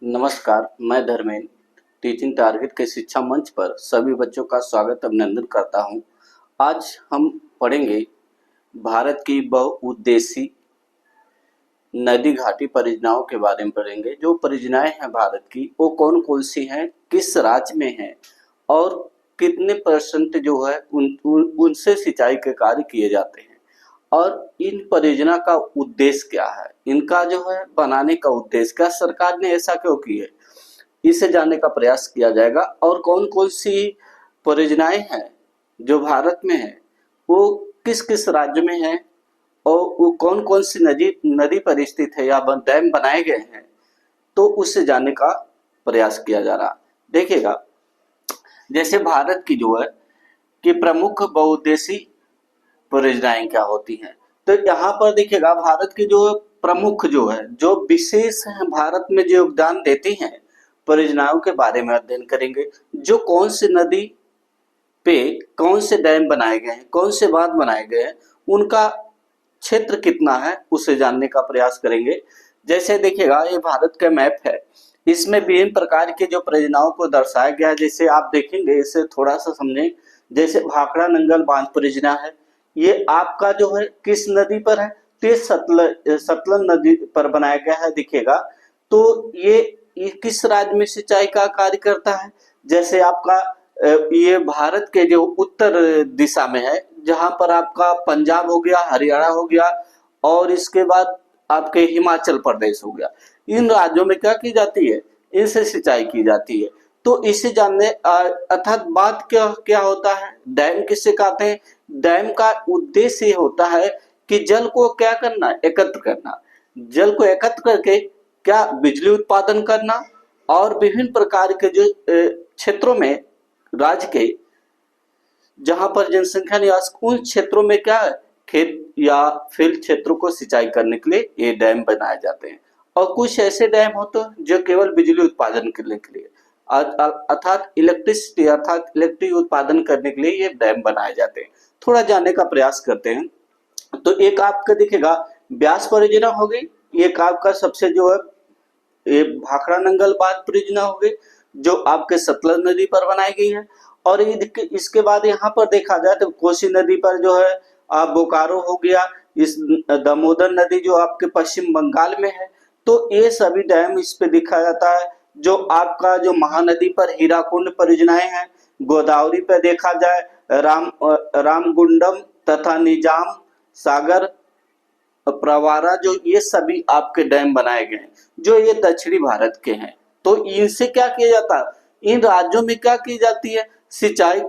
नमस्कार, मैं Dharmendra teaching target के शिक्षा मंच पर सभी बच्चों का स्वागत अभिनंदन करता हूं। आज हम पढ़ेंगे भारत की बहुउद्देशीय नदी घाटी परियोजनाओं के बारे में पढ़ेंगे। जो परियोजनाएं हैं भारत की वो कौन कौन सी हैं, किस राज्य में हैं और कितने परसेंट जो है उनसे सिंचाई के कार्य किए जाते हैं और इन परियोजना का उद्देश्य क्या है, इनका जो है बनाने का उद्देश्य क्या, सरकार ने ऐसा क्यों किया है, इसे जानने का प्रयास किया जाएगा। और कौन कौन सी परियोजनाएं हैं जो भारत में है, वो किस किस राज्य में है और वो कौन कौन सी नदी नदी पर स्थित है या डैम बनाए गए हैं, तो उससे जानने का प्रयास किया जा रहा। देखिएगा, जैसे भारत की जो है कि प्रमुख बहुउद्देशीय परियोजनाएं क्या होती हैं, तो यहाँ पर देखिएगा भारत की जो प्रमुख जो है, जो विशेष है भारत में जो योगदान देती हैं परियोजनाओं के बारे में अध्ययन करेंगे। जो कौन सी नदी पे कौन से डैम बनाए गए हैं, कौन से बांध बनाए गए हैं, उनका क्षेत्र कितना है, उसे जानने का प्रयास करेंगे। जैसे देखिएगा, ये भारत का मैप है, इसमें विभिन्न प्रकार के जो परियोजनाओं को दर्शाया गया है। जैसे आप देखेंगे, इसे थोड़ा सा समझें। जैसे भाखड़ा नंगल बांध परियोजना है, ये आपका जो है किस नदी पर है, तो सतलज नदी पर बनाया गया है। दिखेगा तो ये किस राज्य में सिंचाई का कार्य करता है। जैसे आपका ये भारत के जो उत्तर दिशा में है, जहां पर आपका पंजाब हो गया, हरियाणा हो गया और इसके बाद आपके हिमाचल प्रदेश हो गया। इन राज्यों में क्या की जाती है, इनसे सिंचाई की जाती है। तो इसे जानने अर्थात बात क्या क्या होता है, डैम किससे कहते हैं। डैम का उद्देश्य ये होता है कि जल को क्या करना, एकत्र करना। जल को एकत्र करके क्या बिजली उत्पादन करना और विभिन्न प्रकार के जो क्षेत्रों में राज्य के जहां पर जनसंख्या निवास, उन क्षेत्रों में क्या है, खेत या फील्ड क्षेत्रों को सिंचाई करने के लिए ये डैम बनाए जाते हैं। और कुछ ऐसे डैम होते हैं जो केवल बिजली उत्पादन करने के लिए अर्थात इलेक्ट्रिसिटी अर्थात इलेक्ट्रिक उत्पादन करने के लिए ये डैम बनाए जाते हैं। थोड़ा जानने का प्रयास करते हैं। तो एक आपका दिखेगा ब्यास परियोजना हो गई, एक आपका सबसे जो है ये भाखड़ा नंगल बांध परियोजना हो गई जो आपके सतलज नदी पर बनाई गई है। और इसके बाद यहाँ पर देखा जाए तो कोसी नदी पर जो है बोकारो हो गया, इस दामोदर नदी जो आपके पश्चिम बंगाल में है। तो ये सभी डैम इस पे दिखा जाता है। जो आपका जो महानदी पर हीराकुंड परियोजनाएं हैं, गोदावरी पे देखा जाए रामगुंडम तथा निजाम सागर प्रवारा, जो ये सभी आपके डैम बनाए गए हैं जो ये दक्षिणी भारत के हैं। तो इनसे क्या किया जाता है, इन राज्यों में क्या की जाती है, सिंचाई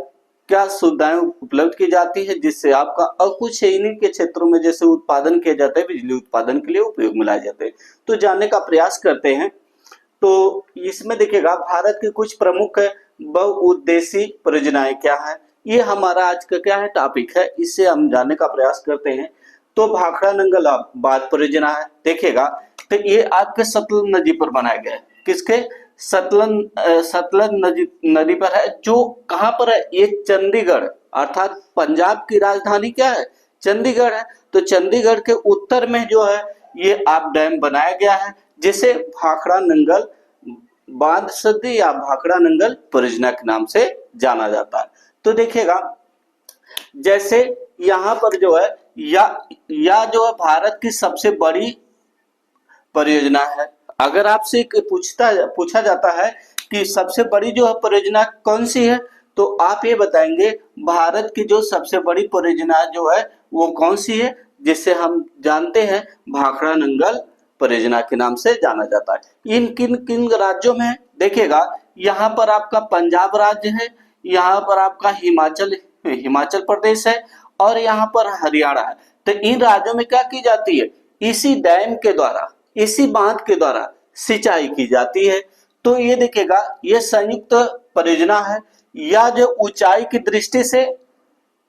क्या सुविधाएं उपलब्ध की जाती है, जिससे आपका और कुछ इन्हीं के क्षेत्रों में जैसे उत्पादन किया जाता है, बिजली उत्पादन के लिए उपयोग में लाए जाते हैं। तो जानने का प्रयास करते हैं। तो इसमें देखिएगा भारत की कुछ प्रमुख बहुउद्देशीय परियोजनाएं क्या है, ये हमारा आज का क्या है टॉपिक है, इससे हम जानने का प्रयास करते हैं। तो भाखड़ा नंगल बांध परियोजना है, देखिएगा तो ये आपके सतलज नदी पर बनाया गया है। किसके, सतलज नदी पर है। जो कहां पर है, ये चंडीगढ़ अर्थात पंजाब की राजधानी क्या है, चंडीगढ़ है। तो चंडीगढ़ के उत्तर में जो है ये आप डैम बनाया गया है, जिसे भाखड़ा नंगल बांध सदी या भाखड़ा नंगल परियोजना के नाम से जाना जाता है। तो देखिएगा, जैसे यहाँ पर जो है या जो है भारत की सबसे बड़ी परियोजना है। अगर आपसे पूछा जाता है कि सबसे बड़ी जो है परियोजना कौन सी है, तो आप ये बताएंगे भारत की जो सबसे बड़ी परियोजना जो है वो कौन सी है, जिसे हम जानते हैं भाखड़ा नंगल परियोजना के नाम से जाना जाता है। इन किन किन राज्यों में है, देखिएगा यहाँ पर आपका पंजाब राज्य है, यहाँ पर आपका हिमाचल प्रदेश है और यहाँ पर हरियाणा है। तो इन राज्यों में क्या की जाती है, इसी डैम के द्वारा, इसी बांध के द्वारा सिंचाई की जाती है। तो ये देखिएगा, ये संयुक्त परियोजना है। या जो ऊंचाई की दृष्टि से,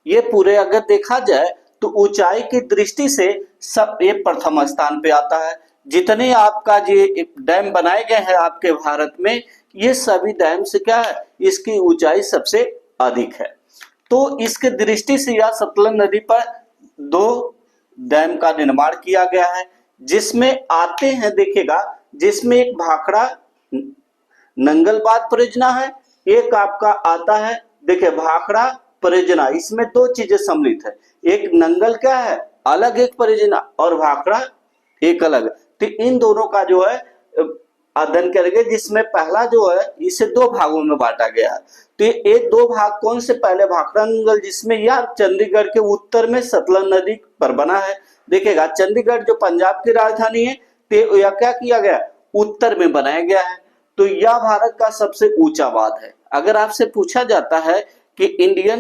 ये पूरे अगर देखा जाए तो ऊंचाई की दृष्टि से सब ये प्रथम स्थान पे आता है। जितने आपका ये डैम बनाए गए हैं आपके भारत में, ये सभी डैम से क्या है, इसकी ऊंचाई सबसे अधिक है। तो इसके दृष्टि से यह सतलज नदी पर दो डैम का निर्माण किया गया है, जिसमें आते हैं, देखिएगा जिसमें एक भाखड़ा नंगलबाद परियोजना है। एक आपका आता है, देखिए भाखड़ा परियोजना, इसमें दो चीजें सम्मिलित है, एक नंगल क्या है अलग एक परियोजना और भाखड़ा एक अलग। तो इन दोनों का जो है अध्ययन करेंगे, जिसमें पहला जो है इसे दो भागों में बांटा गया है। तो ये दो भाग कौन से, पहले भाखड़ा नंगल जिसमें यह चंडीगढ़ के उत्तर में सतलज नदी पर बना है। देखिएगा चंडीगढ़ जो पंजाब की राजधानी है, तो यह क्या किया गया उत्तर में बनाया गया है। तो यह भारत का सबसे ऊंचा बांध है। अगर आपसे पूछा जाता है कि इंडिया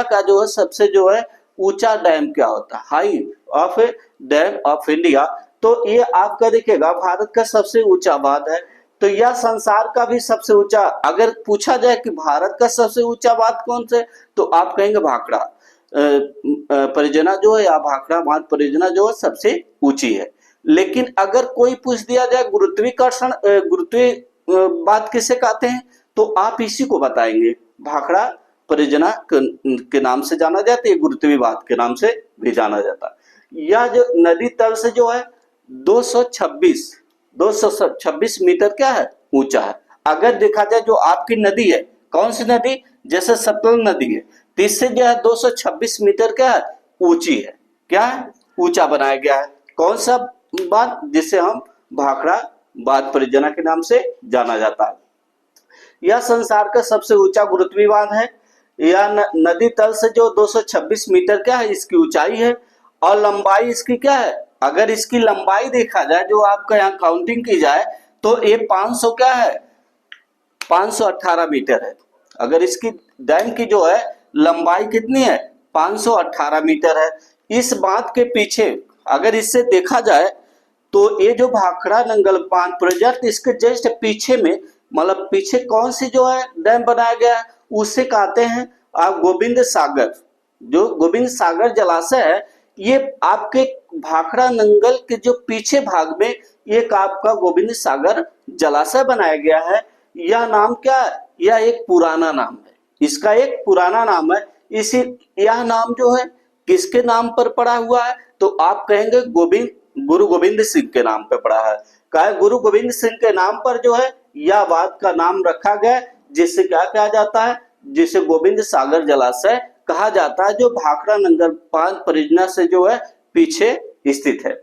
का जो है सबसे जो है ऊंचा डैम क्या होता है, height of dam of India, तो ये आपका देखिएगा भारत का सबसे ऊंचा बांध है। तो यह संसार का भी सबसे ऊंचा, अगर पूछा जाए कि भारत का सबसे ऊंचा बांध कौन से, तो आप कहेंगे भाखड़ा परियोजना जो है या भाखड़ा बांध परियोजना जो है सबसे ऊंची है। लेकिन अगर कोई पूछ दिया जाए गुरुत्वीकर्षण बात किसे कहते हैं, तो आप इसी को बताएंगे, भाखड़ा परियोजना के नाम से जाना जाता है, गुरुत्वी बात के नाम से भी जाना जाता है। यह जो नदी तल से जो है 226 मीटर क्या है ऊंचा है। अगर देखा जाए जो आपकी नदी है, कौन सी नदी, जैसे सतलज नदी है, तो इससे जो है 226 मीटर क्या है ऊंची है, क्या है ऊंचा बनाया गया है। कौन सा बांध, जिसे हम भाखड़ा बांध परियोजना के नाम से जाना जाता है। यह संसार का सबसे ऊंचा गुरुत्वी बांध है। यह नदी तल से जो 226 मीटर क्या है इसकी ऊंचाई है, और लंबाई इसकी क्या है, अगर इसकी लंबाई देखा जाए जो आपका यहाँ काउंटिंग की जाए तो ये 500 क्या है 518 मीटर है। अगर इसकी डैम की जो है लंबाई कितनी है 518 मीटर है। इस बात के पीछे अगर इससे देखा जाए तो ये जो भाखड़ा नंगल बांध प्रोजेक्ट, इसके जस्ट पीछे में, मतलब पीछे कौन सी जो है डैम बनाया गया है, उसे कहते हैं आप गोविंद सागर। जो गोविंद सागर जलाशय है, ये आपके भाखड़ा नंगल के जो पीछे भाग में एक आपका गोविंद सागर जलाशय बनाया गया है। यह नाम क्या है, यह एक पुराना नाम है, इसका एक पुराना नाम है। इसी यह नाम जो है किसके नाम पर पड़ा हुआ है, तो आप कहेंगे गुरु गोविंद सिंह के नाम पे पड़ा है। कहा गुरु गोविंद सिंह के नाम पर जो है यह बात का नाम रखा गया, जिससे क्या कहा जाता है, जिसे गोविंद सागर जलाशय कहा जाता है, जो भाखड़ा नंगल बांध परियोजना से जो है पीछे स्थित है।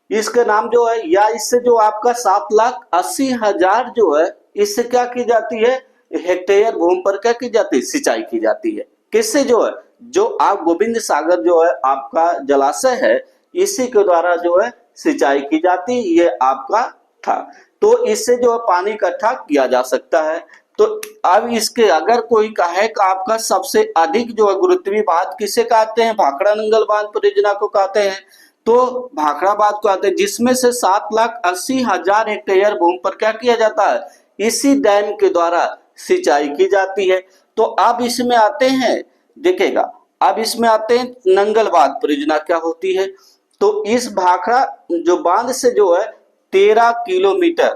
इसका नाम जो है, या इससे जो आपका 7,80,000 जो है, इससे क्या की जाती है, हेक्टेयर भूमि पर क्या की जाती है, सिंचाई की जाती है। किससे जो है, जो आप गोविंद सागर जो है आपका जलाशय है, इसी के द्वारा जो है सिंचाई की जाती, ये आपका था। तो इससे जो है पानी इकट्ठा किया जा सकता है। तो अब इसके अगर कोई कहे कि आपका सबसे अधिक जो है गुरुत्वी बांध किसे कहते हैं, भाखड़ा नंगल बांध परियोजना को कहते हैं, तो भाखड़ा बांध को कहते हैं, जिसमें से 7,80,000 हेक्टेयर भूमि पर क्या किया जाता है, इसी डैम के द्वारा सिंचाई की जाती है। तो अब इसमें आते हैं, देखिएगा अब इसमें आते हैं नंगल बांध परियोजना क्या होती है। तो इस भाखड़ा जो बांध से जो है 13 किलोमीटर,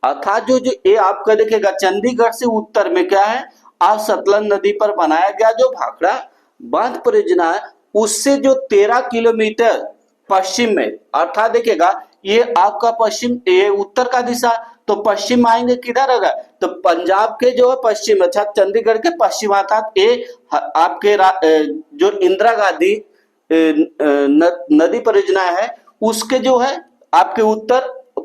अर्थात जो ये आपका देखिएगा चंडीगढ़ से उत्तर में क्या है, आप सतलज नदी पर बनाया गया जो भाखड़ा बांध परियोजना है, उससे जो 13 किलोमीटर पश्चिम में, अर्थात देखिएगा ये आपका पश्चिम, ये उत्तर का दिशा, तो पश्चिम आएंगे किधर होगा, तो पंजाब के जो है पश्चिम, अच्छा चंडीगढ़ के पश्चिम, अर्थात ये आपके जो इंदिरा गांधी नदी परियोजना है उसके जो है आपके उत्तर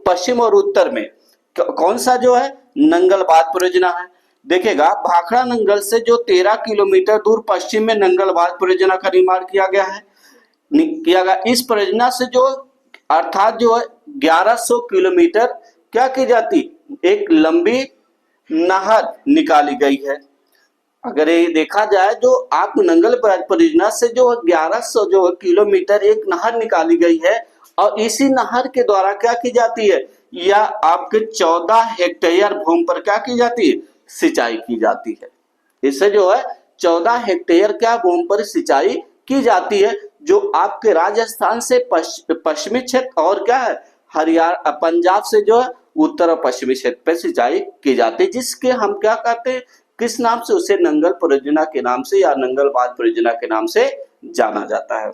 पश्चिम और उत्तर में कौन सा जो है नंगल बांध परियोजना है। देखिएगा भाखड़ा नंगल से जो 13 किलोमीटर दूर पश्चिम में नंगल बांध परियोजना का निर्माण किया गया। इस परियोजना से जो अर्थात जो है 1100 किलोमीटर क्या की जाती, एक लंबी नहर निकाली गई है। अगर ये देखा जाए जो आप नंगल बांध परियोजना से जो 1100 जो किलोमीटर एक नहर निकाली गई है, और इसी नहर के द्वारा क्या की जाती है, या आपके 14 हेक्टेयर भूमि पर क्या की जाती है, सिंचाई की जाती है। इससे जो है 14 हेक्टेयर क्या भूमि पर सिंचाई की जाती है, जो आपके राजस्थान से पश्चिमी क्षेत्र और क्या है हरियाणा पंजाब से जो है उत्तर और पश्चिमी क्षेत्र पे सिंचाई की जाती है, जिसके हम क्या कहते हैं, किस नाम से, उसे नंगल परियोजना के नाम से या नंगल बांध परियोजना के नाम से जाना जाता है।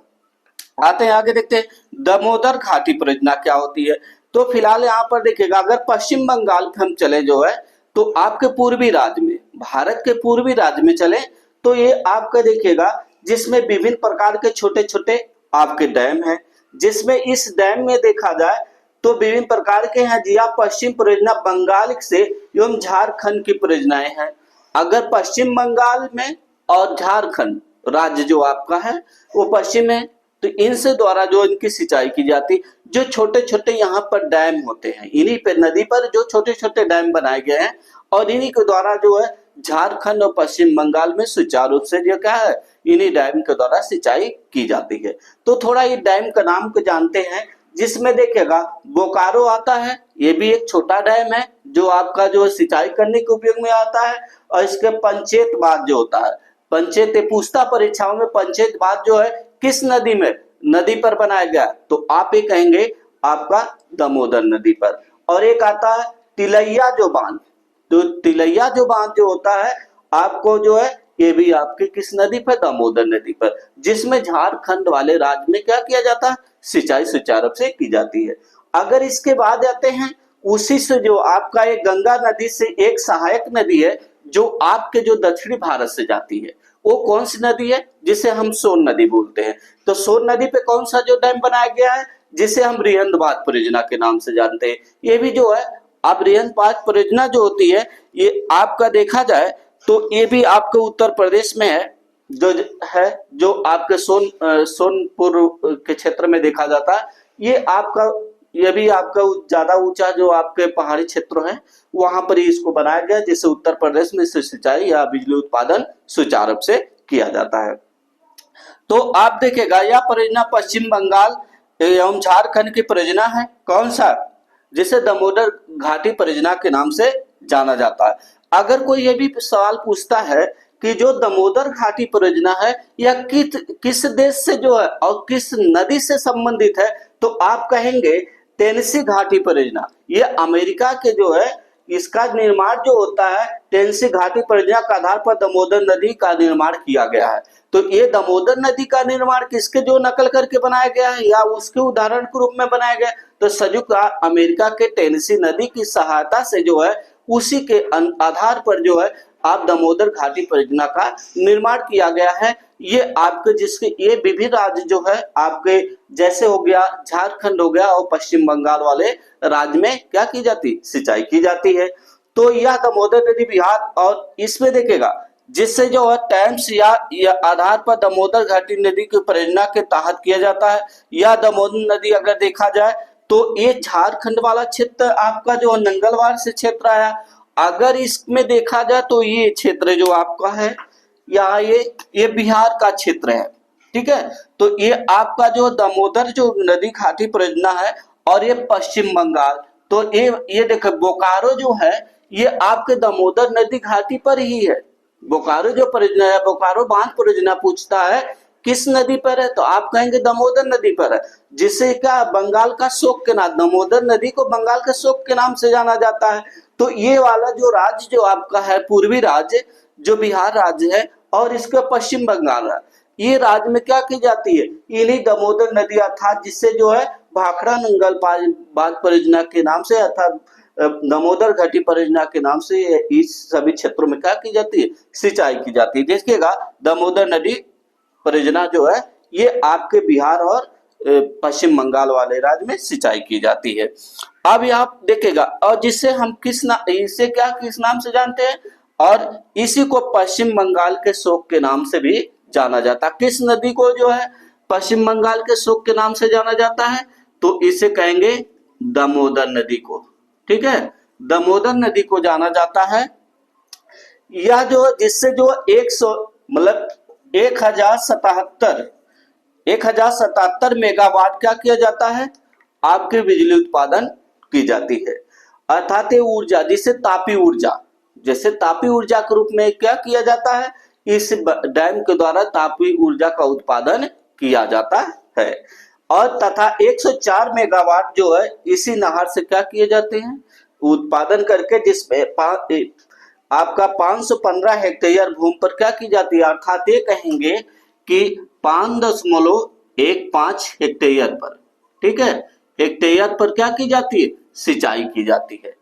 आते हैं आगे, देखते हैं दामोदर घाटी परियोजना क्या होती है। तो फिलहाल यहाँ पर देखिएगा, अगर पश्चिम बंगाल पे हम चले जो है, तो आपके पूर्वी राज्य में, भारत के पूर्वी राज्य में चले, तो ये आपका देखिएगा जिसमें विभिन्न प्रकार के छोटे छोटे आपके डैम हैं, जिसमें इस डैम में देखा जाए तो विभिन्न प्रकार के हैं। जिया पश्चिम परियोजना बंगाल से एवं झारखंड की परियोजनाएं हैं। अगर पश्चिम बंगाल में और झारखंड राज्य जो आपका है वो पश्चिम है, तो इनसे द्वारा जो इनकी सिंचाई की जाती, जो छोटे छोटे यहाँ पर डैम होते हैं, इन्हीं पे नदी पर जो छोटे छोटे डैम बनाए गए हैं और इन्हीं के द्वारा जो है झारखंड और पश्चिम बंगाल में सुचारू रूप से जो क्या है, इन्हीं डैम के द्वारा सिंचाई की जाती है। तो थोड़ा ये डैम का नाम को जानते हैं, जिसमें देखिएगा बोकारो आता है, ये भी एक छोटा डैम है जो आपका जो सिंचाई करने के उपयोग में आता है। और इसके पंचेत बांध जो होता है, पंचेत पूछता परीक्षाओं में, पंचेत बांध जो है किस नदी में, नदी पर बनाया गया, तो आप ये कहेंगे आपका दामोदर नदी पर। और एक आता है तिलैया जो बांध, तो तिलैया जो बांध जो होता है आपको जो है, ये भी आपके किस नदी पर, दामोदर नदी पर, जिसमें झारखंड वाले राज्य में क्या किया जाता है, सिंचाई सुचारू रूप से की जाती है। अगर इसके बाद आते हैं, उसी से जो आपका एक गंगा नदी से एक सहायक नदी है जो आपके जो दक्षिणी भारत से जाती है, वो कौन सी नदी है, जिसे हम सोन नदी बोलते हैं। तो सोन नदी पे कौन सा जो डैम बनाया गया है, जिसे हम रिहंद-बांध परियोजना के नाम से जानते हैं। ये भी जो है, अब रिहंद-बांध परियोजना जो होती है, ये आपका देखा जाए तो ये भी आपके उत्तर प्रदेश में है, जो आपके सोनपुर के क्षेत्र में देखा जाता है। ये भी आपका ज्यादा ऊंचा जो आपके पहाड़ी क्षेत्र है, वहां पर ही इसको बनाया गया, जिससे उत्तर प्रदेश में सिंचाई या बिजली उत्पादन सुचारू रूप से किया जाता है। तो आप देखेगा यह परियोजना पश्चिम बंगाल एवं झारखंड की परियोजना है। कौन सा, जिसे दामोदर घाटी परियोजना के नाम से जाना जाता है। अगर कोई ये भी सवाल पूछता है कि जो दामोदर घाटी परियोजना है यह किस देश से जो है और किस नदी से संबंधित है, तो आप कहेंगे टेनेसी घाटी परियोजना। ये अमेरिका के जो है, इसका निर्माण जो होता है टेनेसी घाटी परियोजना के आधार पर दामोदर नदी का निर्माण किया गया है। तो ये दामोदर नदी का निर्माण किसके जो नकल करके बनाया गया है या उसके उदाहरण के रूप में बनाया गया, तो संयुक्त अमेरिका के टेनेसी नदी की सहायता से जो है, उसी के आधार पर जो है आप दामोदर घाटी परियोजना का निर्माण किया गया है। ये आपके जिसके ये विभिन्न राज्य जो है आपके, जैसे हो गया झारखंड हो गया और पश्चिम बंगाल वाले राज्य में क्या की जाती, सिंचाई की जाती है। तो यह दामोदर नदी बिहार, और इसमें देखेगा जिससे जो है टैंक्स या आधार पर दामोदर घाटी नदी की परियोजना के तहत किया जाता है। यह दामोदर नदी अगर देखा जाए तो ये झारखंड वाला क्षेत्र आपका जो नंगलवार से क्षेत्र आया। अगर इसमें देखा जाए तो ये क्षेत्र जो आपका है या ये बिहार का क्षेत्र है, ठीक है। तो ये आपका जो दामोदर जो नदी घाटी परियोजना है और ये पश्चिम बंगाल, तो ये देखो बोकारो जो है ये आपके दामोदर नदी घाटी पर ही है। बोकारो जो परियोजना है, बोकारो बांध परियोजना पूछता है किस नदी पर है, तो आप कहेंगे दामोदर नदी पर है, जिसे क्या बंगाल का शोक के नाम, दामोदर नदी को बंगाल के शोक के नाम से जाना जाता है। तो ये वाला जो राज्य जो आपका है पूर्वी राज्य जो बिहार राज्य है और इसके पश्चिम बंगाल है, ये राज्य में क्या की जाती है, इन्हीं दामोदर नदी अर्थात जिससे जो है भाखड़ा नंगल बांध परियोजना के नाम से अर्थात दामोदर घाटी परियोजना के नाम से इस सभी क्षेत्रों में क्या की जाती है, सिंचाई की जाती है। देखिएगा दामोदर नदी परियोजना जो है ये आपके बिहार और पश्चिम बंगाल वाले राज्य में सिंचाई की जाती है। अब आप देखेगा, और जिससे हम इसे क्या किस नाम से जानते हैं, और इसी को पश्चिम बंगाल के शोक के नाम से भी जाना जाता है। किस नदी को जो है पश्चिम बंगाल के शोक के नाम से जाना जाता है, तो इसे कहेंगे दामोदर नदी को, ठीक है, दामोदर नदी को जाना जाता है। यह जो जिससे जो 100 मतलब 1077 मेगावाट क्या किया जाता है, आपके बिजली उत्पादन की जाती है। अर्थात ये ऊर्जा जिसे तापी ऊर्जा, जैसे तापी ऊर्जा के रूप में क्या किया जाता है, इस डैम के द्वारा तापी ऊर्जा का उत्पादन किया जाता है। और तथा 104 मेगावाट जो है इसी नहर से क्या किए जाते हैं, उत्पादन करके, जिसमें आपका 515 हेक्टेयर भूमि पर क्या की जाती है, अर्थात ये कहेंगे कि 5.15 हेक्टेयर पर, ठीक है, हेक्टेयर पर क्या की जाती है, सिंचाई की जाती है।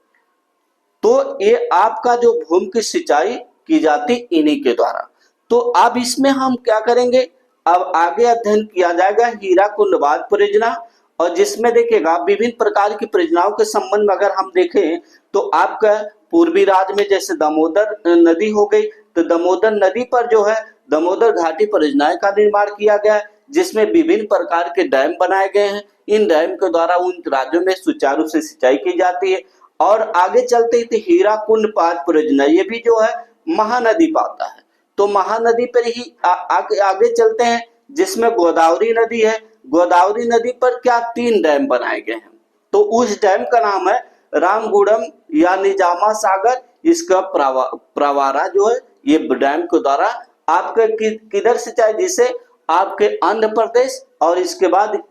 तो ये आपका जो भूमि की सिंचाई की जाती इन्हीं के द्वारा। तो अब इसमें हम क्या करेंगे, अब आगे अध्ययन किया जाएगा हीराकुंड बांध परियोजना, और जिसमें देखिएगा विभिन्न प्रकार की परियोजनाओं के संबंध में अगर हम देखें तो आपका पूर्वी राज्य में जैसे दामोदर नदी हो गई, तो दामोदर नदी पर जो है दामोदर घाटी परियोजनाएं का निर्माण किया गया है, जिसमें विभिन्न प्रकार के डैम बनाए गए हैं। इन डैम के द्वारा उन राज्यों में सुचारू रूप से सिंचाई की जाती है। और आगे चलते ही हीराकुंड बांध परियोजना, ये भी जो है महानदी पर आता है। तो महानदी पर ही आगे चलते हैं, जिसमें गोदावरी नदी है। गोदावरी नदी पर क्या 3 डैम बनाए गए हैं। तो उस डैम का नाम है रामगुड़म या निजामा सागर, इसका प्रवारा जो है ये डैम के द्वारा आपके किधर सिंचाई, जिसे आपके आंध्र प्रदेश और इसके बाद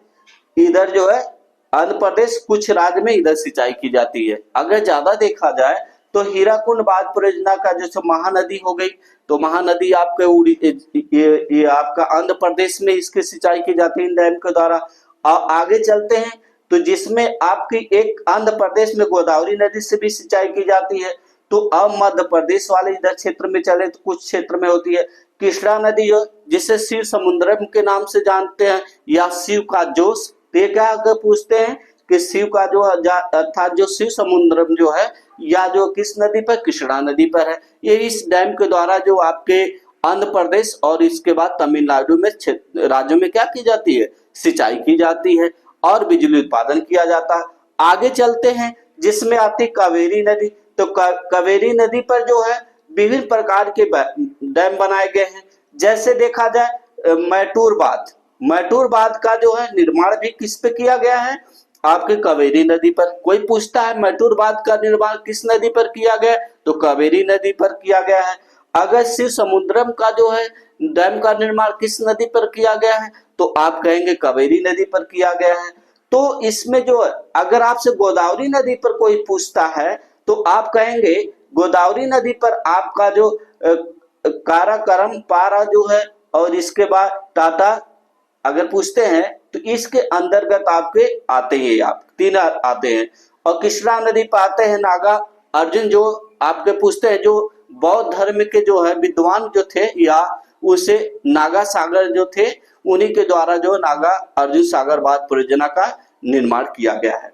इधर जो है आंध्र प्रदेश कुछ राज्य में इधर सिंचाई की जाती है। अगर ज्यादा देखा जाए तो हीराकुंड बांध परियोजना का जैसे महानदी हो गई, तो महानदी आपके ये आपका आंध्र प्रदेश में इसकी सिंचाई की जाती है इन डैम के द्वारा। आगे चलते हैं तो जिसमें आपकी एक आंध्र प्रदेश में गोदावरी नदी से भी सिंचाई की जाती है। तो अब मध्य प्रदेश वाले इधर क्षेत्र में चले तो कुछ क्षेत्र में होती है कृष्णा नदी, जिसे शिव समुद्रम के नाम से जानते हैं या शिव का जोश। ये क्या अगर पूछते हैं कि शिव का जो अर्थात जो शिव समुद्रम जो है या जो किस नदी पर, कृष्णा नदी पर है। ये इस डैम के द्वारा जो आपके आंध्र प्रदेश और इसके बाद तमिलनाडु में राज्यों में क्या की जाती है, सिंचाई की जाती है और बिजली उत्पादन किया जाता है। आगे चलते हैं जिसमें आती कावेरी नदी। तो कावेरी नदी पर जो है विभिन्न प्रकार के डैम बनाए गए हैं। जैसे देखा जाए मैटूर बांध, मैटूर बांध का जो है निर्माण भी किस पे किया गया है, आपके कावेरी नदी पर। कोई पूछता है मैटूर बांध का निर्माण किस नदी पर किया गया, तो कावेरी नदी पर किया गया है। अगर शिव समुद्रम का जो है डैम का निर्माण किस नदी पर किया गया है, तो आप कहेंगे कावेरी नदी पर किया गया है। तो इसमें जो है अगर आपसे गोदावरी नदी पर कोई पूछता है तो आप कहेंगे गोदावरी नदी पर आपका जो काराकरम पारा जो है और इसके बाद टाटा अगर पूछते हैं तो इसके अंतर्गत आपके आते हैं, आप 3 आते हैं। और कृष्णा नदी पर आते हैं नागा अर्जुन, जो आपके पूछते हैं जो बौद्ध धर्म के जो है विद्वान जो थे या उसे नागा सागर जो थे, उन्हीं के द्वारा जो नागा अर्जुन सागर बांध परियोजना का निर्माण किया गया है।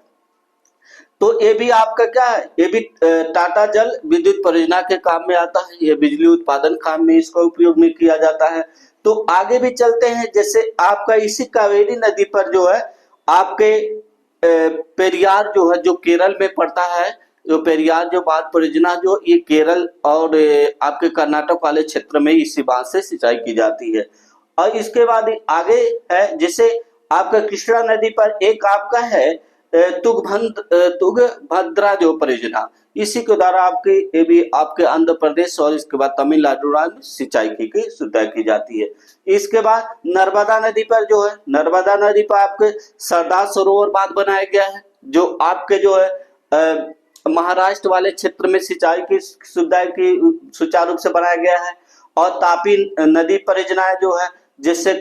तो ये भी आपका क्या है, ये भी टाटा जल विद्युत परियोजना के काम में आता है। ये बिजली उत्पादन काम में इसका उपयोग में किया जाता है। तो आगे भी चलते हैं, जैसे आपका इसी कावेरी नदी पर जो है आपके पेरियार जो है जो केरल में पड़ता है, जो पेरियार जो बांध परियोजना जो ये केरल और आपके कर्नाटक वाले क्षेत्र में इसी बांध से सिंचाई की जाती है। और इसके बाद आगे है जैसे आपका कृष्णा नदी पर एक आपका है तुंगभद्रा जो परियोजना, इसी के द्वारा आपके ये भी आपके आंध्र प्रदेश और इसके बाद तमिलनाडु राज्य में सिंचाई की सुविधा की जाती है। इसके बाद नर्मदा नदी पर जो है, नर्मदा नदी पर आपके सरदार सरोवर बांध बनाया गया है, जो आपके जो है महाराष्ट्र वाले क्षेत्र में सिंचाई की सुविधा की सुचारू रूप से बनाया गया है। और तापी नदी परियोजना जो है जिससे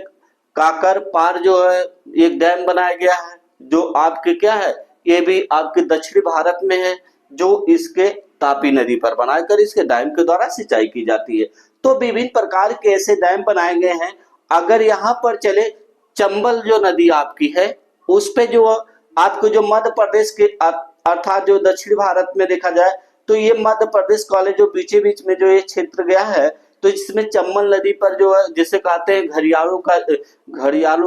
काकर पार जो है एक डैम बनाया गया है, जो आपके क्या है ये भी आपके दक्षिणी भारत में है, जो इसके तापी नदी पर बनाकर इसके डैम के द्वारा सिंचाई की जाती है। तो विभिन्न प्रकार के ऐसे डैम बनाए गए हैं। अगर यहाँ पर चले चंबल जो नदी आपकी है उस पे जो आपको जो मध्य प्रदेश के अर्थात जो दक्षिण भारत में देखा जाए तो ये मध्य प्रदेश वाले जो बीचे बीच में जो ये क्षेत्र गया है, तो इसमें चंबल नदी पर जो है जिसे कहते हैं घड़ियालों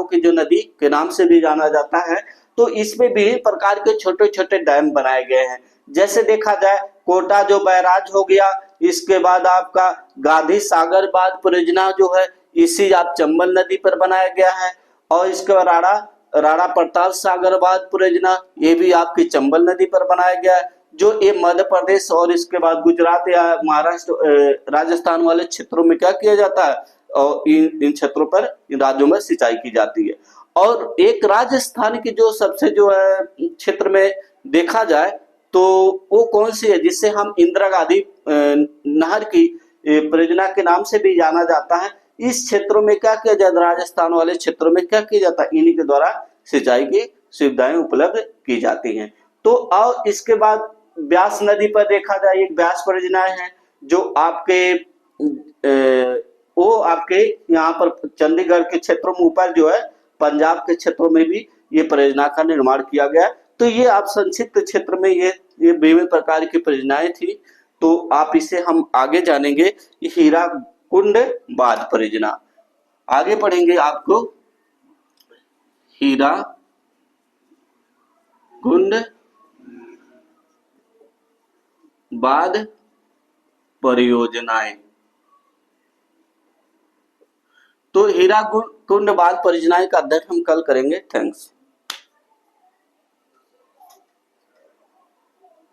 की जो नदी के नाम से भी जाना जाता है, तो इसमें विभिन्न प्रकार के छोटे छोटे डैम बनाए गए हैं। जैसे देखा जाए कोटा जो बैराज हो गया, इसके बाद आपका गांधी सागर बांध परियोजना जो है इसी आप चंबल नदी पर बनाया गया है। और इसके बाद राणा प्रताप सागर बांध परियोजना ये भी आपकी चंबल नदी पर बनाया गया है, जो ये मध्य प्रदेश और इसके बाद गुजरात या महाराष्ट्र राजस्थान वाले क्षेत्रों में क्या किया जाता है और इन क्षेत्रों पर इन राज्यों में सिंचाई की जाती है। और एक राजस्थान की जो सबसे जो है क्षेत्र में देखा जाए तो वो कौन सी है, जिससे हम इंदिरा गांधी नहर की परियोजना के नाम से भी जाना जाता है। इस क्षेत्रों में क्या किया जाता है, राजस्थान वाले क्षेत्रों में क्या किया जाता है, इन्हीं के द्वारा सिंचाई की सुविधाएं उपलब्ध की जाती हैं। तो और इसके बाद ब्यास नदी पर देखा जाए, एक ब्यास परियोजना है जो आपके वो आपके यहाँ पर चंडीगढ़ के क्षेत्रों में ऊपर जो है पंजाब के क्षेत्रों में भी ये परियोजना का निर्माण किया गया। तो ये आप संक्षिप्त क्षेत्र में ये विभिन्न प्रकार की परियोजनाएं थी। तो आप इसे हम आगे जानेंगे, हीराकुंड बांध परियोजना। आगे पढ़ेंगे आपको हीराकुंड बांध परियोजनाएं। तो हीराकुंड बांध परियोजनाएं का अध्ययन हम कल करेंगे। थैंक्स।